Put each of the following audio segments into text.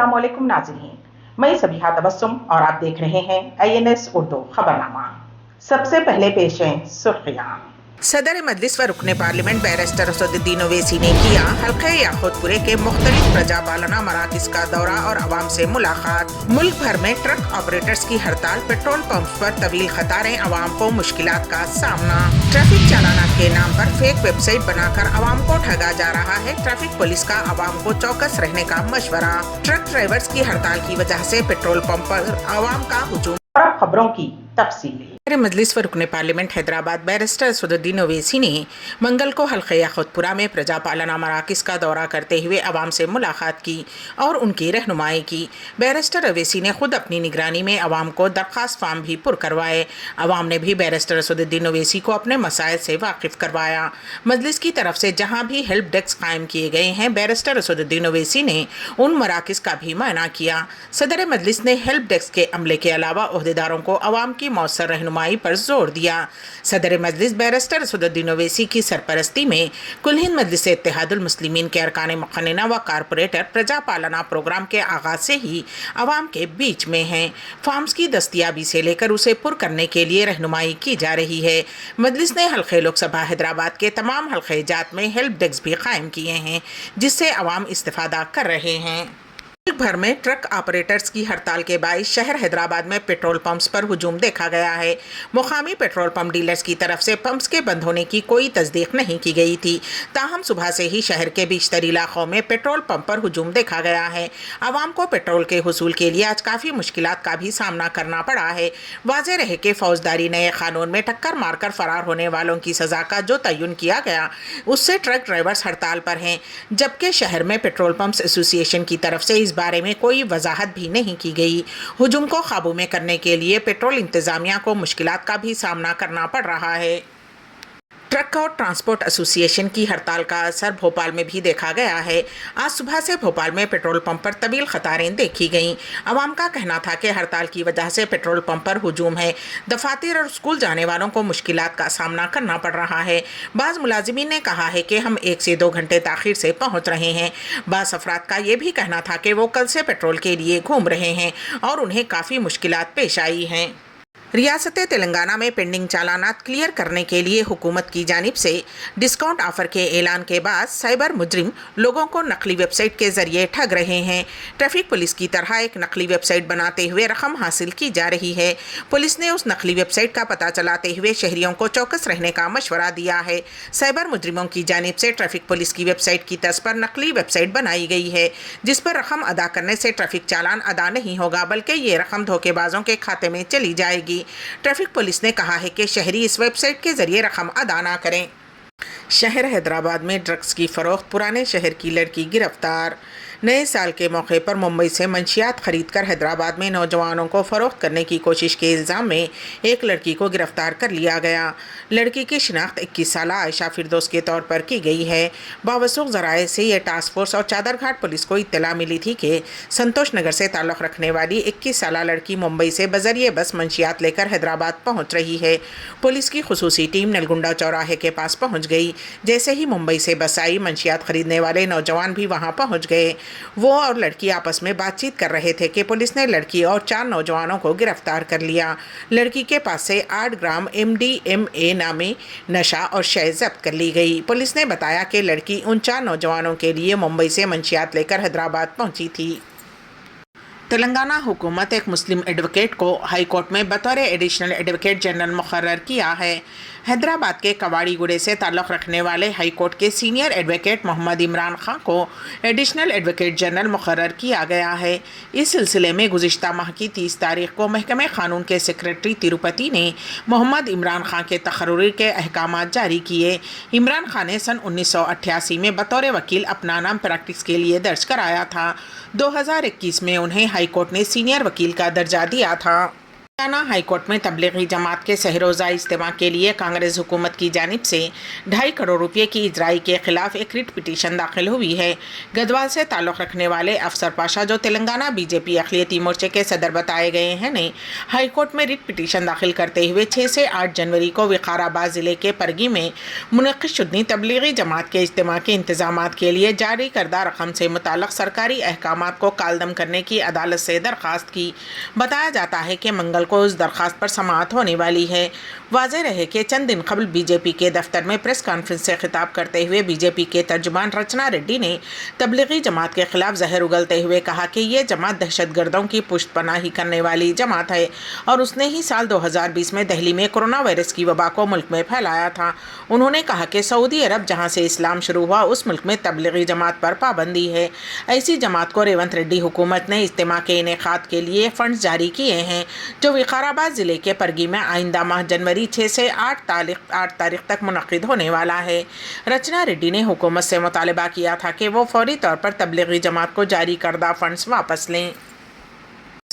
अस्सलाम वालेकुम नाज़रीन, मैं सबिहा तबस्सुम और आप देख रहे हैं INS उर्दू खबरनामा। सबसे पहले पेश हैं सुर्खियां। सदर मजलिस व रुकने पार्लियामेंट बैरिस्टर असदुद्दीन ओवैसी ने किया हल्के याकूतपुरे के मुख्तलिफ प्रजा पालना मराकज़ का दौरा और आवाम से मुलाकात। मुल्क भर में ट्रक ऑपरेटर्स की हड़ताल, पेट्रोल पंप पर तवील कतारें, आवाम को मुश्किलात का सामना। ट्रैफिक चालानात के नाम पर फेक वेबसाइट बनाकर आवाम को ठगा जा रहा है। ट्रैफिक पुलिस का आवाम को चौकस रहने का मशवरा। ट्रक ड्राइवर्स की हड़ताल की वजह से पेट्रोल पंप पर आवाम का हुजूम। खबरों की तफसील। मजलिस व रुकने पार्लियामेंट हैदराबाद बैरिस्टर असदुद्दीन ओवैसी ने मंगल को हल्के याकूतपुरा में प्रजा पालना मराकज़ का दौरा करते हुए आवाम से मुलाकात की और उनकी रहनुमाई की। बैरिस्टर ओवैसी ने खुद अपनी निगरानी में आवाम को दरख्वास्त फार्म भी पुर करवाए। आवाम ने भी बैरिस्टर असदुद्दीन ओवैसी को अपने मसाइल से वाकिफ करवाया। मजलिस की तरफ से जहाँ भी हेल्प डेस्क कायम किए गए हैं, बैरिस्टर असदुद्दीन ओवैसी ने उन मराकज़ का भी मायना किया। सदर मजलिस ने हेल्प डेस्क के अमले के अलावा ओहदेदारों को आवाम की मौसर रहनुमाई पर जोर दिया। सदर मजलिस बैरिस्टर असदुद्दीन ओवैसी की सरपरस्ती में कुल हिंद मजलिस इत्तेहादुल मुस्लिमीन के अरकान मुक़न्निना व कारपोरेटर प्रजा पालना प्रोग्राम के आगाज से ही आवाम के बीच में हैं। फॉर्म्स की दस्तियाबी से लेकर उसे पुर करने के लिए रहनुमाई की जा रही है। मजलिस ने हल्के लोकसभा हैदराबाद के तमाम हल्के जात में हेल्प डेस्क भी कायम किए हैं, जिससे आवाम इस्तिफादा कर रहे हैं। मुल्क भर में ट्रक ऑपरेटर्स की हड़ताल के बायस शहर हैदराबाद में पेट्रोल पंप्स पर हुजूम देखा गया है। मुकामी पेट्रोल पंप डीलर्स की तरफ से पंप्स के बंद होने की कोई तस्दीक नहीं की गई थी। ताहम सुबह से ही शहर के बीचतर इलाकों में पेट्रोल पंप पर हुजूम देखा गया है। आवाम को पेट्रोल के हुसूल के लिए आज काफ़ी मुश्किलात का भी सामना करना पड़ा है। वाज़ेह रहे कि फौजदारी नए कानून में टक्कर मारकर फरार होने वालों की सज़ा का जो तयन किया गया, उससे ट्रक ड्राइवर्स हड़ताल पर हैं, जबकि शहर में पेट्रोल पंप्स एसोसिएशन की तरफ से इस बारे में कोई वजाहत भी नहीं की गई। हुजूम को काबू में करने के लिए पेट्रोल इंतजामिया को मुश्किलात का भी सामना करना पड़ रहा है। ट्रक और ट्रांसपोर्ट एसोसिएशन की हड़ताल का असर भोपाल में भी देखा गया है। आज सुबह से भोपाल में पेट्रोल पंप पर तवील कतारें देखी गईं। आवाम का कहना था कि हड़ताल की वजह से पेट्रोल पंप पर हुजूम है। दफातर और स्कूल जाने वालों को मुश्किलात का सामना करना पड़ रहा है। बाज़ मुलाजिमीन ने कहा है कि हम 1 से 2 घंटे ताख़ीर से पहुँच रहे हैं। बाज़ अफराद का ये भी कहना था कि वो कल से पेट्रोल के लिए घूम रहे हैं और उन्हें काफ़ी मुश्किलात पेश आई हैं। रियासत तेलंगाना में पेंडिंग चालानात क्लियर करने के लिए हुकूमत की जानिब से डिस्काउंट ऑफर के ऐलान के बाद साइबर मुजरिम लोगों को नकली वेबसाइट के जरिए ठग रहे हैं। ट्रैफिक पुलिस की तरह एक नकली वेबसाइट बनाते हुए रकम हासिल की जा रही है। पुलिस ने उस नकली वेबसाइट का पता चलाते हुए शहरियों को चौकस रहने का मशवरा दिया है। साइबर मुजरिमों की जानिब से ट्रैफिक पुलिस की वेबसाइट की तर्ज पर नकली वेबसाइट बनाई गई है, जिस पर रकम अदा करने से ट्रैफिक चालान अदा नहीं होगा, बल्कि ये रकम धोखेबाजों के खाते में चली जाएगी। ट्रैफिक पुलिस ने कहा है कि शहरी इस वेबसाइट के जरिए रकम अदा ना करें। शहर हैदराबाद में ड्रग्स की फरोख्त, पुराने शहर की लड़की गिरफ्तार। नए साल के मौके पर मुंबई से मंशियात खरीदकर हैदराबाद में नौजवानों को फरोख्त करने की कोशिश के इल्ज़ाम में एक लड़की को गिरफ्तार कर लिया गया। लड़की की शिनाख्त 21 साला आयशा फिरदौस के तौर पर की गई है। बावसूख ज़राए से यह टास्क फोर्स और चादरघाट पुलिस को इत्तला मिली थी कि संतोष नगर से ताल्लुक़ रखने वाली 21 साला लड़की मुंबई से बजरिए बस मंशियात लेकर हैदराबाद पहुँच रही है। पुलिस की खुसूसी टीम नलगुंडा चौराहे के पास पहुँच गई। जैसे ही मुंबई से बस आई, मंशियात खरीदने वाले नौजवान भी वहाँ पहुँच गए। वो और लड़की आपस में बातचीत कर रहे थे कि पुलिस ने लड़की और 4 नौजवानों को गिरफ्तार कर लिया। लड़की के पास से 8 ग्राम MDMA नामी नशा और शय जब्त कर ली गई। पुलिस ने बताया कि लड़की उन 4 नौजवानों के लिए मुंबई से मंशियात लेकर हैदराबाद पहुंची थी। तेलंगाना हुकूमत एक मुस्लिम एडवोकेट को हाई कोर्ट में बतौर एडिशनल एडवोकेट जनरल मुकर्रर किया है। हैदराबाद के कवाड़ीगुड़े से ताल्लुक़ रखने वाले हाई कोर्ट के सीनियर एडवोकेट मोहम्मद इमरान खान को एडिशनल एडवोकेट जनरल मुकर्रर किया गया है। इस सिलसिले में गुज़िश्ता माह की 30 तारीख को महकमे क़ानून के सेक्रेटरी तिरुपति ने मोहम्मद इमरान खान के तकर्रुर के अहकामात जारी किए। इमरान खान ने सन 1988 में बतौर वकील अपना नाम प्रैक्टिस के लिए दर्ज कराया था। 2021 में उन्हें हाई कोर्ट ने सीनियर वकील का दर्जा दिया था। तेलंगाना हाई कोर्ट में तबलीगी जमात के सहरोज़ा इज्तिमा के लिए कांग्रेस हुकूमत की जानिब से 2.5 करोड़ रुपये की इजराई के खिलाफ एक रिट पिटीशन दाखिल हुई है। गदवाल से ताल्लुक़ रखने वाले अफसर पाशा, जो तेलंगाना बीजेपी अक़लियती मोर्चे के सदर बताए गए हैं, ने हाई कोर्ट में रिट पिटीशन दाखिल करते हुए 6 से 8 जनवरी को विकाराबाद ज़िले के परगी में मुनक़िद शुदनी तबलीगी जमात के इज्तिमा के इंतज़ामात के लिए जारी करदा रकम से मुताल्लिक़ सरकारी अहकामात को कालदम करने की अदालत से दरख्वास्त की। बताया जाता है कि मंगल को उस दरख्वास्त पर समाअत होने वाली है। वाज़ेह रहे कि चंद दिन कबल बीजेपी के दफ्तर में प्रेस कॉन्फ्रेंस से खिताब करते हुए बीजेपी के तर्जुमान रचना रेड्डी ने तबलीगी जमात के खिलाफ जहर उगलते हुए कहा कि ये जमात दहशतगर्दों की पुष्टपनाही करने वाली जमात है और उसने ही साल 2020 में दिल्ली में कोरोना वायरस की वबा को मुल्क में फैलाया था। उन्होंने कहा कि सऊदी अरब, जहाँ से इस्लाम शुरू हुआ, उस मुल्क में तबलीगी जमात पर पाबंदी है। ऐसी जमात को रेवंत रेड्डी हुकूमत ने इज्तिमा के इनेकाद के लिए फंड्स जारी किए हैं, जो विकाराबाद ज़िले के परगी में आइंदा माह जनवरी 6 से 8 तारीख तक मुनक़िद होने वाला है। रचना रेड्डी ने हुकूमत से मुतालबा किया था कि वो फौरी तौर पर तबलीगी जमात को जारी करदा फंड्स वापस लें।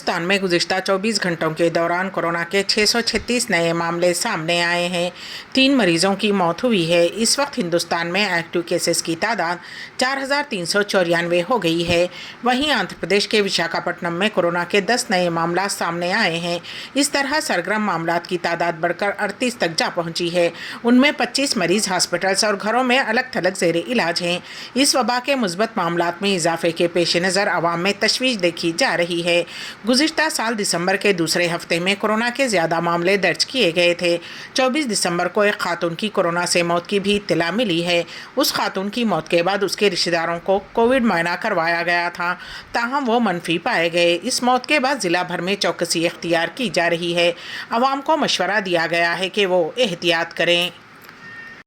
हिंदुस्तान में गुज़िश्ता 24 घंटों के दौरान कोरोना के 636 नए मामले सामने आए हैं। 3 मरीजों की मौत हुई है। इस वक्त हिंदुस्तान में एक्टिव केसेस की तादाद 4,394 हो गई है। वहीं आंध्र प्रदेश के विशाखापट्टनम में कोरोना के 10 नए मामला सामने आए हैं। इस तरह सरगर्म मामलात की तादाद बढ़कर 38 तक जा पहुंची है। उनमें 25 मरीज हॉस्पिटल्स और घरों में अलग थलग ज़ेर इलाज हैं। इस वबा के मुस्बत मामलात में इजाफे के पेश नज़र आवाम में तशवीश देखी जा रही है। गुज़िश्ता साल दिसंबर के दूसरे हफ्ते में कोरोना के ज़्यादा मामले दर्ज किए गए थे। 24 दिसंबर को एक खातून की कोरोना से मौत की भी इत्तला मिली है। उस खातून की मौत के बाद उसके रिश्तेदारों को कोविड मुआयना करवाया गया था, ताहम वो मनफी पाए गए। इस मौत के बाद ज़िला भर में चौकसी इख्तियार की जा रही है। आवाम को मशवरा दिया गया है कि वो एहतियात करें।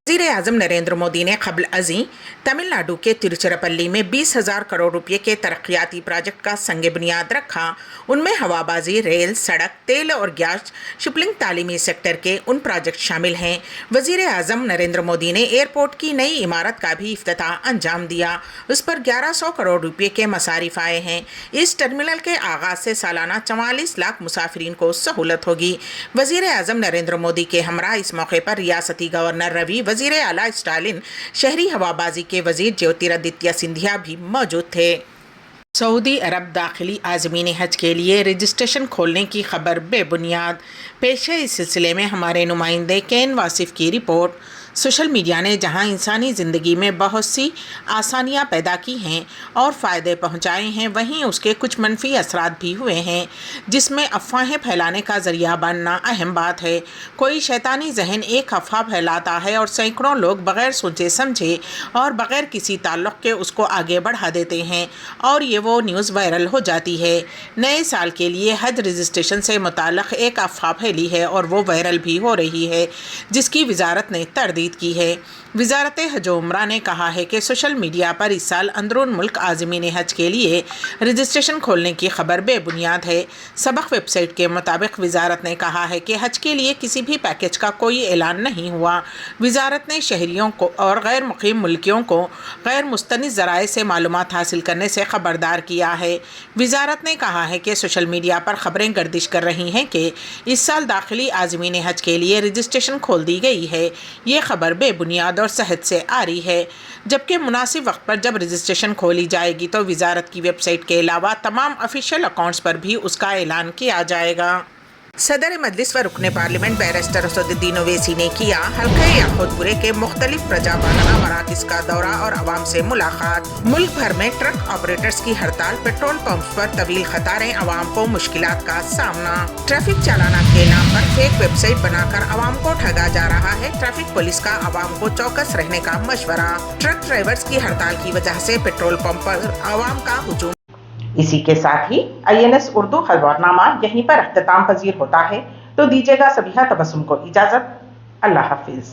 वज़ीर-ए-आज़म नरेंद्र मोदी ने क़ब्ल अज़ीं तमिलनाडु के तिरुचिरापल्ली में 20,000 करोड़ रुपये के तरक्याती प्रोजेक्ट का संग बुनियाद रखा। उनमें हवाबाजी, रेल, सड़क, तेल और गैस, शिपलिंग, तालीमी सेक्टर के उन प्रोजेक्ट शामिल हैं। वज़ीर-ए-आज़म नरेंद्र मोदी ने एयरपोर्ट की नई इमारत का भी इफ्तिताह अंजाम दिया। उस पर 1100 करोड़ रुपये के मसारिफ आए हैं। इस टर्मिनल के आगाज़ से सालाना 44 लाख मुसाफिरीन को सहूलत होगी। वज़ीर-ए-आज़म नरेंद्र मोदी के हमरा इस मौके पर रियासती गवर्नर रवि, वज़ीर आला स्टालिन, शहरी हवाबाजी के वज़ीर ज्योतिरादित्य सिंधिया भी मौजूद थे। सऊदी अरब दाखिली आज़मीन हज के लिए रजिस्ट्रेशन खोलने की खबर बेबुनियाद। पेश है इस सिलसिले में हमारे नुमाइंदे केन वासिफ की रिपोर्ट। सोशल मीडिया ने जहां इंसानी ज़िंदगी में बहुत सी आसानियां पैदा की हैं और फ़ायदे पहुंचाए हैं, वहीं उसके कुछ मनफी असरात भी हुए हैं, जिसमें अफवाहें फैलाने का ज़रिया बनना अहम बात है। कोई शैतानी जहन एक अफवाह फैलाता है और सैकड़ों लोग बग़ैर सोचे समझे और बग़ैर किसी ताल्लुक़ के उसको आगे बढ़ा देते हैं और ये वो न्यूज़ वायरल हो जाती है। नए साल के लिए हज रजिस्ट्रेशन से मुताल्लिक़ एक अफवाह फैली है और वो वायरल भी हो रही है, जिसकी वजारत ने तरदीद की है। वजारत हज उम्रा ने कहा है कि सोशल मीडिया पर इस साल अंदरून मुल्क आज़मीन हज के लिए रजिस्ट्रेशन खोलने की खबर बेबुनियाद है। सबक वेबसाइट के मुताबिक वजारत ने कहा है कि हज के लिए किसी भी पैकेज का कोई ऐलान नहीं हुआ। वजारत ने शहरियों को और गैर मुक़ीम मुल्कियों को गैर मुस्तनिद ज़राए से मालूमात हासिल करने से ख़बरदार किया है। वजारत ने कहा है कि सोशल मीडिया पर ख़बरें गर्दिश कर रही हैं कि इस साल दाखिली आज़मीन हज के लिए रजिस्ट्रेशन खोल दी गई है। ये खबर बेबुनियाद और सहज से आ रही है, जबकि मुनासिब वक्त पर जब रजिस्ट्रेशन खोली जाएगी तो वजारत की वेबसाइट के अलावा तमाम ऑफिशियल अकाउंट्स पर भी उसका ऐलान किया जाएगा। सदर मजलिस व रुकने पार्लियामेंट बैरिस्टर असदुद्दीन ओवैसी ने किया हल्के याकूतपुरे के मुख्तलिफ प्रजा पालना मराकज़ का दौरा और आवाम से मुलाकात। मुल्क भर में ट्रक ऑपरेटर्स की हड़ताल, पेट्रोल पंप्स पर तवील कतारें, आवाम को मुश्किलात का सामना। ट्रैफिक चालाना के नाम पर फेक वेबसाइट बनाकर आवाम को ठगा जा रहा है। ट्रैफिक पुलिस का आवाम को चौकस रहने का मशवरा। ट्रक ड्राइवर्स की हड़ताल की वजह से पेट्रोल पंप पर आवाम का हुजूम। इसी के साथ ही INS उर्दू खबरनामा यहीं पर अख्तिताम पजीर होता है। तो दीजिएगा सबिहा तबस्सुम को इजाज़त। अल्लाह हाफिज़।